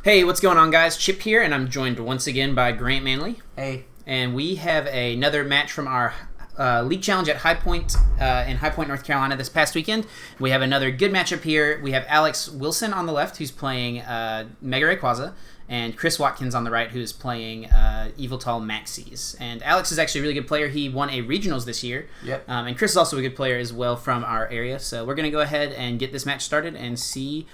Hey, what's going on, guys? Chip here, and I'm joined once again by Grant Manley. Hey. And we have another match from our League Challenge at High Point in High Point, North Carolina this past weekend. We have another good matchup here. We have Alex Wilson on the left, who's playing Mega Rayquaza, and Chris Watkins on the right, who's playing Yveltal Maxies. And Alex is actually a really good player. He won a regionals this year. Yep. And Chris is also a good player as well from our area. So we're going to go ahead and get this match started and see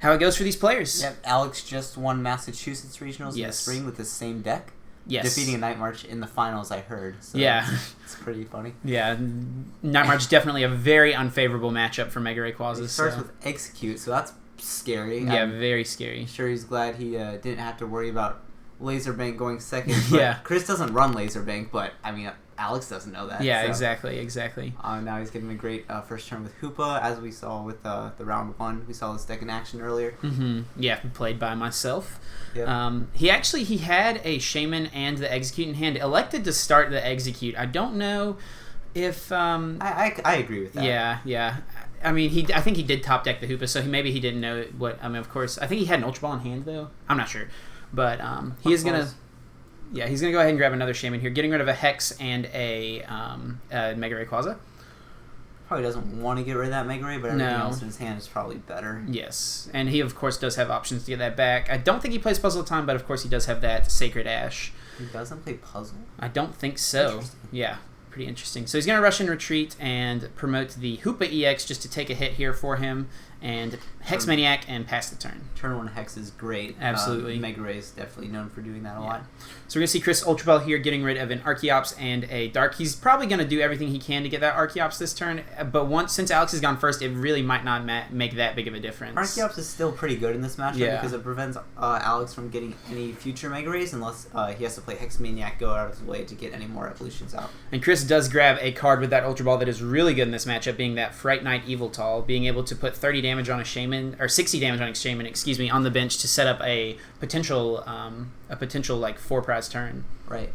how it goes for these players. Yep. Alex just won Massachusetts regionals in the spring with the same deck. Yes. Defeating a Night March in the finals, I heard. So yeah. It's pretty funny. Yeah. Night March is definitely a very unfavorable matchup for Mega Rayquaza. He starts with Execute, so that's scary. Yeah, very scary. I'm sure he's glad he didn't have to worry about Laser Bank going second. Yeah. Chris doesn't run Laser Bank, but, I mean, Alex doesn't know that. Yeah, so. exactly. Now he's getting a great first turn with Hoopa, as we saw with the round one. We saw this deck in action earlier. Mm-hmm. Yeah, played by myself. Yep. He had a Shaman and the Execute in hand. Elected to start the Execute. I don't know if... I agree with that. Yeah. I mean, I think he did top deck the Hoopa, so maybe he didn't know what... I mean, of course, I think he had an Ultra Ball in hand, though. I'm not sure. But he is going to... Yeah, he's going to go ahead and grab another Shaman here, getting rid of a Hex and a Mega Rayquaza. Probably doesn't want to get rid of that Mega Ray, but everything else in his hand is probably better. Yes, and he, of course, does have options to get that back. I don't think he plays Puzzle Time, but, of course, he does have that Sacred Ash. He doesn't play Puzzle? I don't think so. Yeah, pretty interesting. So he's going to rush and retreat and promote the Hoopa EX just to take a hit here for him, and Hex Maniac and pass the turn. Turn 1 Hex is great. Absolutely. Mega Ray is definitely known for doing that a lot. So we're going to see Chris Ultra Ball here getting rid of an Archeops and a Dark. He's probably going to do everything he can to get that Archeops this turn, but since Alex has gone first, it really might not make that big of a difference. Archeops is still pretty good in this matchup because it prevents Alex from getting any future Mega Rays unless he has to play Hex Maniac, go out of his way to get any more evolutions out. And Chris does grab a card with that Ultra Ball that is really good in this matchup, being that Fright Knight Yveltal, being able to put 30 damage on a Shaman, or 60 damage on a Shaman, on the bench to set up a potential like 4-prize turn. Right.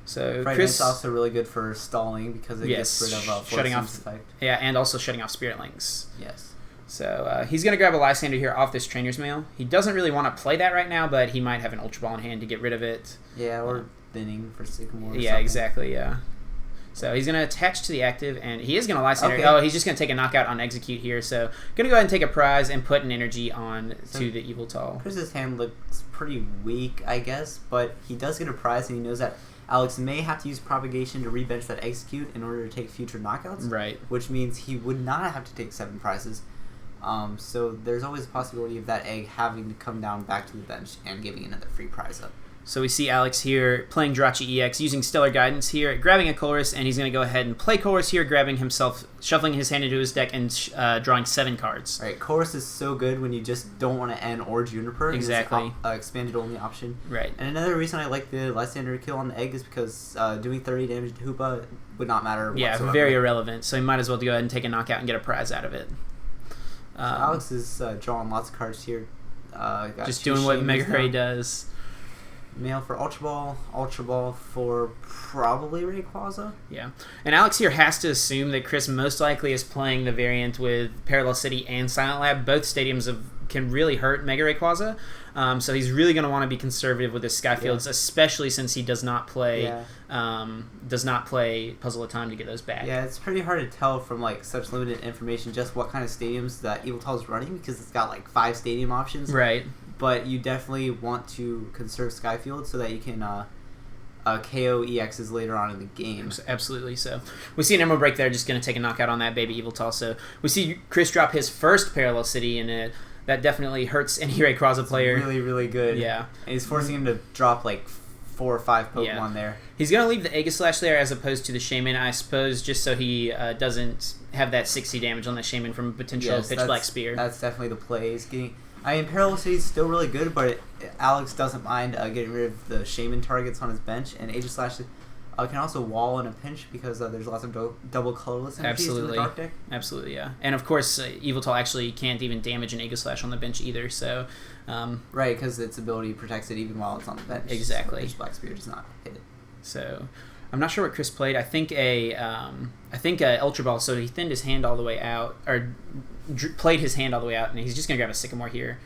So Fright Chris Knight's also really good for stalling because it gets rid of shutting off effect. Yeah, and also shutting off Spirit Links. Yes. So he's going to grab a Lysander here off this Trainer's Mail. He doesn't really want to play that right now, but he might have an Ultra Ball in hand to get rid of it. Yeah, or thinning for Sycamore. Yeah, exactly. Yeah. So he's going to attach to the active, and he is going to Lysander. Okay. Oh, he's just going to take a knockout on Execute here. So going to go ahead and take a prize and put an energy on to the Yveltal. Chris's hand looks pretty weak, I guess, but he does get a prize, and he knows that Alex may have to use Propagation to rebench that Execute in order to take future knockouts. Right. Which means he would not have to take 7 prizes. So there's always a possibility of that egg having to come down back to the bench and giving another free prize up. So we see Alex here playing Jirachi EX, using Stellar Guidance here, grabbing a Colress, and he's going to go ahead and play Colress here, shuffling his hand into his deck and drawing 7 cards. Right, Colress is so good when you just don't want to end or Juniper. Exactly. It's expanded only option. Right. And another reason I like the Lysander kill on the egg is because doing 30 damage to Hoopa would not matter whatsoever. Yeah, very irrelevant. So he might as well go ahead and take a knockout and get a prize out of it. So Alex is drawing lots of cards here. Just doing what Mega Ray does. Mail for Ultra Ball for probably Rayquaza. Yeah. And Alex here has to assume that Chris most likely is playing the variant with Parallel City and Silent Lab. Both stadiums can really hurt Mega Rayquaza. So he's really going to want to be conservative with his Skyfields, especially since he does not play Puzzle of Time to get those back. Yeah, it's pretty hard to tell from like such limited information just what kind of stadiums that Yveltal is running because it's got like 5 stadium options. Right. But you definitely want to conserve Skyfield so that you can KO EXs later on in the game. Absolutely. So we see an Emerald Break there, just going to take a knockout on that baby Yveltal. So we see Chris drop his first Parallel City, and that definitely hurts any Rayquaza player. Really, really good. Yeah. And he's forcing him to drop like 4 or 5 Pokemon there. He's going to leave the Aegislash there as opposed to the Shaman, I suppose, just so he doesn't have that 60 damage on the Shaman from a potential Pitch Black Spear. That's definitely the play. Parallel City is still really good, but Alex doesn't mind getting rid of the Shaman targets on his bench, and Aegislash can also wall in a pinch because there's lots of double colorless energies in the Dark deck. Absolutely, yeah. And of course, Yveltal actually can't even damage an Aegislash on the bench either, so... right, because its ability protects it even while it's on the bench. Exactly. So Pitch Black Spear does not hit it. So... I'm not sure what Chris played. I think a Ultra Ball, so he thinned his hand all the way out, or played his hand all the way out, and he's just going to grab a Sycamore here.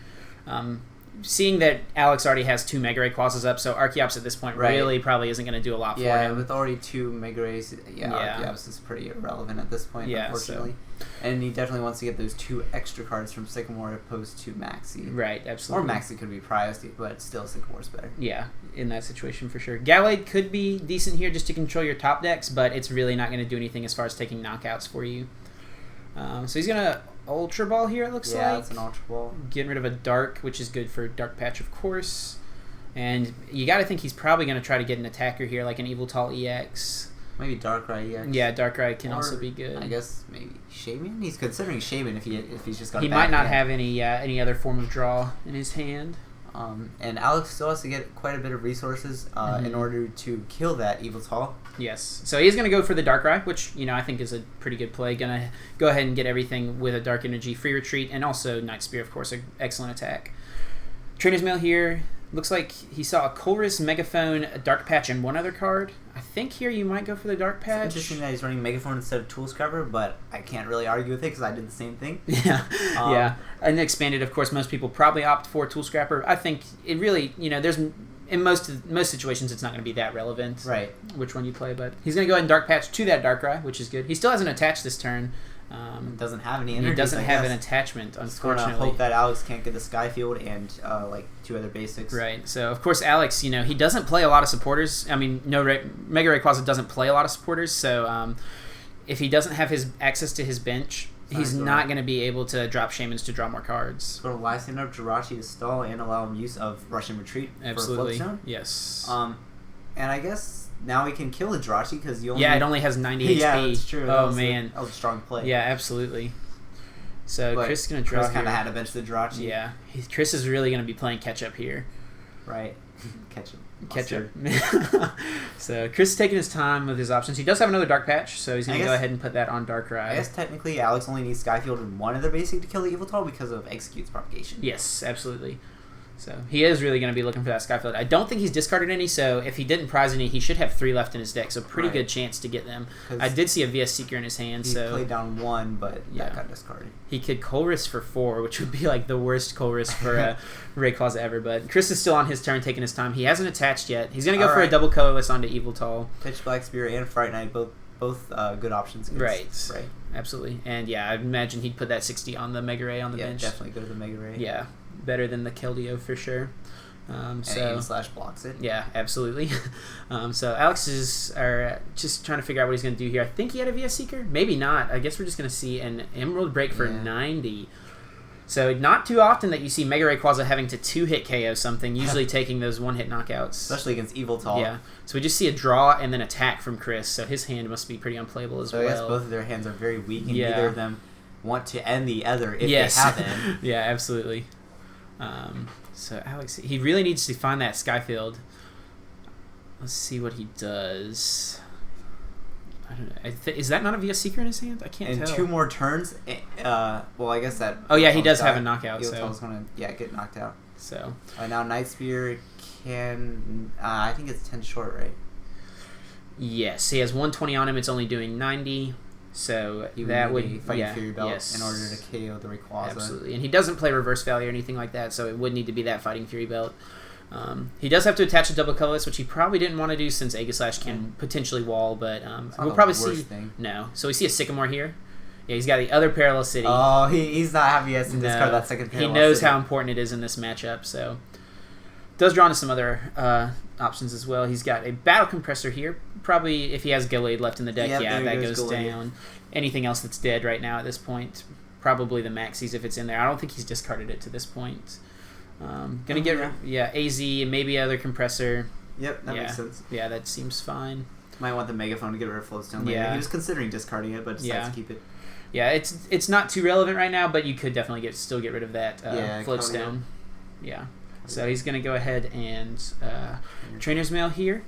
seeing that Alex already has 2 Mega Rayquazas up, so Archeops at this point really probably isn't going to do a lot for him. Yeah, with already 2 Mega Rays, Archeops is pretty irrelevant at this point, unfortunately. So. And he definitely wants to get those 2 extra cards from Sycamore opposed to Maxie. Right, absolutely. Or Maxie could be prized, but still Sycamore's better. Yeah, in that situation for sure. Gallade could be decent here just to control your top decks, but it's really not going to do anything as far as taking knockouts for you. So he's going to Ultra Ball here, it looks like. Yeah, it's an Ultra Ball. Getting rid of a Dark, which is good for Dark Patch, of course. And you got to think he's probably going to try to get an attacker here, like an Yveltal EX. Maybe Darkrai EX. Yeah, Darkrai can also be good. I guess maybe Shaman? He's considering Shaman if he's just got He might not have any other form of draw in his hand. And Alex still has to get quite a bit of resources in order to kill that Yveltal. Yes. So he's going to go for the Darkrai, which, I think is a pretty good play. Going to go ahead and get everything with a Dark Energy, Free Retreat, and also Night Spear, of course, an excellent attack. Trainer's Mail here. Looks like he saw a Colress, Megaphone, a Dark Patch, and one other card. I think here you might go for the Dark Patch. It's interesting that he's running Megaphone instead of Tool Scrubber, but I can't really argue with it because I did the same thing. Yeah, yeah. And expanded, of course, most people probably opt for Tool Scrapper. I think it really, there's in most situations it's not going to be that relevant. Right. Which one you play, but he's going to go ahead and Dark Patch to that Darkrai, which is good. He still hasn't attached this turn. Doesn't have any energy. He doesn't have an attachment, unfortunately. Just hope that Alex can't get the Skyfield and 2 other basics. Right. So of course Alex, he doesn't play a lot of supporters. I mean, Mega Rayquaza doesn't play a lot of supporters. So if he doesn't have his access to his bench, he's not going to be able to drop Shamans to draw more cards. Going to live stand up Jirachi to stall and allow him use of Russian Retreat Absolutely. for Float Zone. Yes. And I guess now we can kill the Jirachi because you only... Yeah, it only has 90 HP. Yeah, that's true. Oh, man. That was a strong play. Yeah, absolutely. So but Chris is going to draw Chris kind of had to bench the Jirachi. Yeah. Chris is really going to be playing catch-up here. Right. Catch-up. So Chris is taking his time with his options. He does have another Dark Patch, so he's going to go ahead and put that on Darkrai. I guess technically Alex only needs Skyfield and one other basic to kill the Yveltal because of Execute's propagation. Yes, absolutely. So he is really going to be looking for that Skyfield. I don't think he's discarded any, so if he didn't prize any, he should have 3 left in his deck, so pretty good chance to get them. I did see a VS Seeker in his hand, he played down 1, but that got discarded. He could Colress for 4, which would be like the worst Colress for a Rayquaza ever, but Chris is still on his turn, taking his time. He hasn't attached yet. He's going to go for a double colorless onto Yveltal. Pitch Black Spear and Fright Knight, both good options. Right. Absolutely. And yeah, I imagine he'd put that 60 on the Mega Ray on the bench. Yeah, definitely go to the Mega Ray. Yeah, better than the Keldeo for sure. And blocks it. Yeah, absolutely. So Alex is just trying to figure out what he's going to do here. I think he had a VS Seeker. Maybe not. I guess we're just going to see an Emerald Break for 90. So not too often that you see Mega Rayquaza having to 2-hit KO something, usually taking those 1-hit knockouts. Especially against Yveltal. Yeah. So we just see a draw and then attack from Chris, so his hand must be pretty unplayable as well. So I guess both of their hands are very weak, and neither of them want to end the other if they haven't. Yeah, absolutely. So Alex, he really needs to find that Skyfield. Let's see what he does. I don't know. Is that not a VS Seeker in his hand? I can't tell. 2 more turns. Well, I guess that... Oh, yeah, he does have a knockout. Yveltal's going to get knocked out. So now Night Spear can... I think it's 10 short, right? Yes, he has 120 on him. It's only doing 90. So that would Fighting Fury Belt in order to KO the Rayquaza. Absolutely, and he doesn't play Reverse Value or anything like that, so it would need to be that Fighting Fury Belt. He does have to attach a double colorless, which he probably didn't want to do since Aegislash can potentially wall, but we'll probably see. No, so we see a Sycamore here. Yeah, he's got the other Parallel City. Oh, he's not happy to discard that second Parallel City. He knows City. how important it is in this matchup, so does draw into some other options as well. He's got a Battle Compressor here. Probably, if he has Gallade left in the deck, that goes down. Anything else that's dead right now at this point, probably the Maxies if it's in there. I don't think he's discarded it to this point. Gonna get AZ and maybe other Compressor. Yep, that makes sense. Yeah, that seems fine. Might want the Megaphone to get rid of Floatstone later. He was considering discarding it, but decides to keep it. Yeah, it's not too relevant right now, but you could definitely still get rid of that Floatstone. Yeah. So he's going to go ahead and Trainer's Mail here.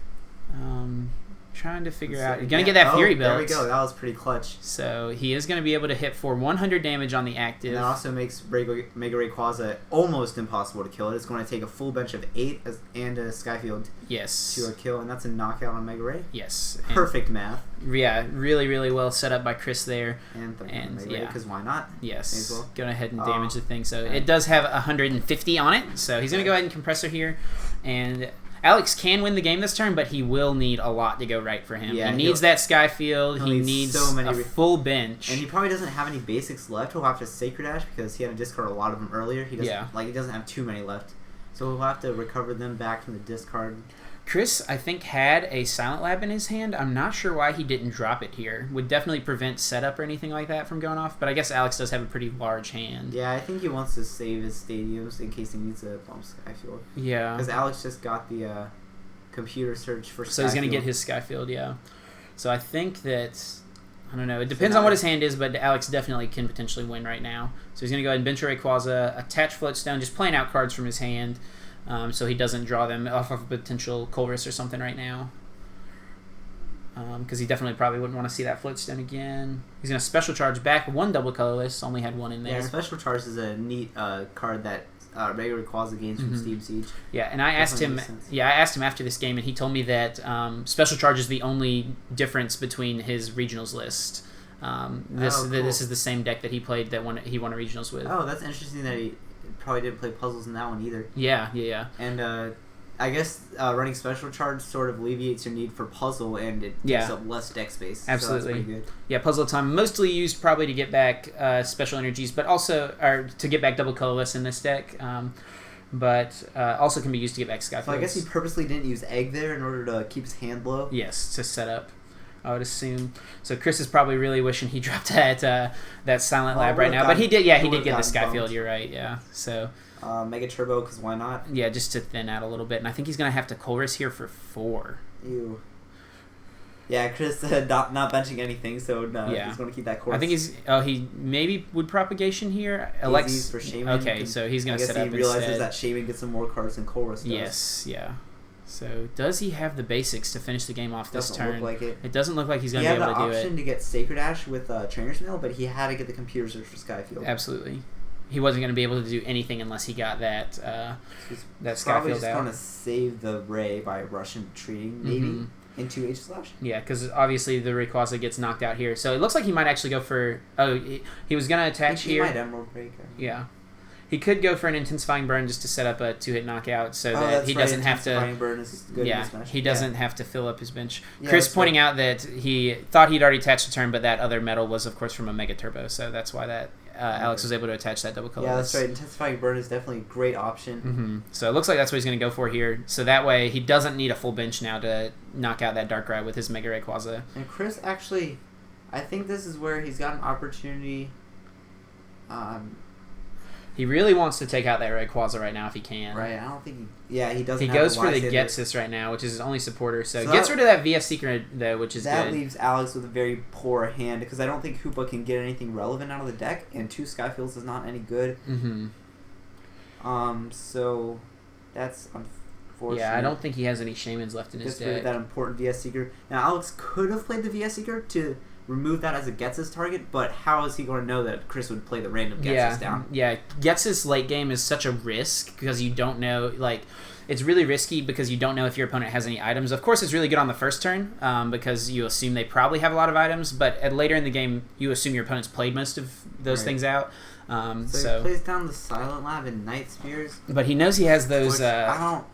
Trying to figure out. He's going to get that Fury belt. There we go. That was pretty clutch. So he is going to be able to hit for 100 damage on the active. And that also makes Mega Rayquaza almost impossible to kill. It's going to take a full bench of 8 and a Skyfield to kill, and that's a knockout on Mega Ray. Yes. Perfect math. Yeah, really, really well set up by Chris there. And Mega Ray, because why not? Yes. Well. Go ahead and damage the thing. So it does have 150 on it, so he's going to go ahead and Compressor here. And Alex can win the game this turn, but he will need a lot to go right for him. Yeah, he needs that Skyfield. He needs a full bench. And he probably doesn't have any basics left. He'll have to Sacred Dash because he had to discard a lot of them earlier. He doesn't have too many left. So he'll have to recover them back from the discard. Chris, I think, had a Silent Lab in his hand. I'm not sure why he didn't drop it here. Would definitely prevent setup or anything like that from going off, but I guess Alex does have a pretty large hand. Yeah, I think he wants to save his stadiums in case he needs a Bomb Skyfield. Yeah. Because Alex just got the computer search for Skyfield. So he's going to get his Skyfield, yeah. So I think that, I don't know, it depends on what his hand is, but Alex definitely can potentially win right now. So he's going to go ahead and bench a Rayquaza, attach Floatstone, just playing out cards from his hand. So he doesn't draw them off of a potential Colress or something right now. Because he definitely probably wouldn't want to see that Floatstone again. He's going to Special Charge back. 1 double colorless. Only had 1 in there. Yeah, Special Charge is a neat card that regular Rayquaza gains from Steam Siege. Yeah, and I asked him after this game, and he told me that Special Charge is the only difference between his regionals list. This is the same deck that he played he won a regionals with. Oh, that's interesting that he probably didn't play puzzles in that one either. Yeah. And I guess running Special Charge sort of alleviates your need for puzzle, and it takes up less deck space. Absolutely. So that's pretty good. Yeah, puzzle time mostly used probably to get back special energies, but also to get back double colorless in this deck. But also can be used to get back Skyfields. So I guess he purposely didn't use Egg there in order to keep his hand low. Yes, to set up. I would assume. So Chris is probably really wishing he dropped that Silent Lab right now. But he did. Yeah, he did get the Skyfield. Bumped. You're right. Yeah. So. Mega Turbo, because why not? Yeah, just to thin out a little bit. And I think he's going to have to Colress here for 4. Ew. Yeah, Chris not benching anything, so he's going to keep that Colress. I think he maybe would Propagation here. Alex for Shaman. Okay, so he's going to set up instead. I guess he realizes that Shaman gets some more cards than Colress does. Yes, yeah. So does he have the basics to finish the game off this turn? Doesn't look like it. It doesn't look like he's going to be able to do it. He had the option to get Sacred Ash with Trainer's Mail, but he had to get the computer search for Skyfield. Absolutely. He wasn't going to be able to do anything unless he got that Skyfield probably just out. going to save the Ray by Russian Treating, maybe, into H/. Yeah, because obviously the Rayquaza gets knocked out here. So it looks like he might actually go for... Oh, he was going to attach here. He might Emerald Breaker. Yeah. He could go for an Intensifying Burn just to set up a 2-hit knockout so that he doesn't have to... Intensifying Burn is good in this match. He doesn't have to fill up his bench. Chris pointing out that he thought he'd already attached a turn, but that other metal was, of course, from a Mega Turbo, so that's why that Alex was able to attach that double color. Yeah, that's right. Intensifying Burn is definitely a great option. So it looks like that's what he's going to go for here. So that way he doesn't need a full bench now to knock out that Darkrai with his Mega Rayquaza. And Chris actually, I think this is where he's got an opportunity. He really wants to take out that Rayquaza right now if he can. Right, I don't think he doesn't. He goes for the Getsis right now, which is his only supporter. So gets rid of that VS Secret though, which is good. That leaves Alex with a very poor hand because I don't think Hoopa can get anything relevant out of the deck, and 2 Skyfields is not any good. So that's unfortunate. Yeah, I don't think he has any Shamans left in his deck. Just that important VS Seeker. Now Alex could have played the VS Seeker to remove that as a Getsis target, but how is he going to know that Chris would play the random Getsis down? Yeah, Getsis late game is such a risk because you don't know, it's really risky because you don't know if your opponent has any items. Of course, it's really good on the first turn because you assume they probably have a lot of items, but later in the game, you assume your opponent's played most of those things out. So he plays down the Silent Lab and Night Spears. But he knows he has those... Which I don't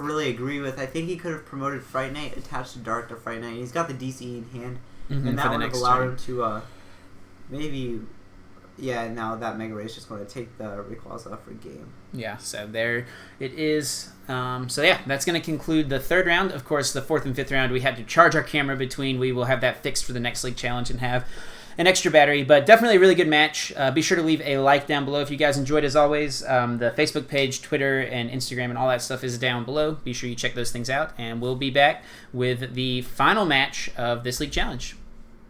really agree with. I think he could have promoted Fright Knight, attached to Dark to Fright Knight. He's got the DCE in hand. And that would have allowed him to maybe... Yeah, now that Mega Ray is just going to take the Rayquaza for game. Yeah, so there it is. So yeah, that's going to conclude the 3rd round. Of course, the 4th and 5th round, we had to charge our camera between. We will have that fixed for the next League Challenge and have an extra battery. But definitely a really good match. Be sure to leave a like down below if you guys enjoyed as always. The Facebook page, Twitter, and Instagram and all that stuff is down below. Be sure you check those things out. And we'll be back with the final match of this League Challenge.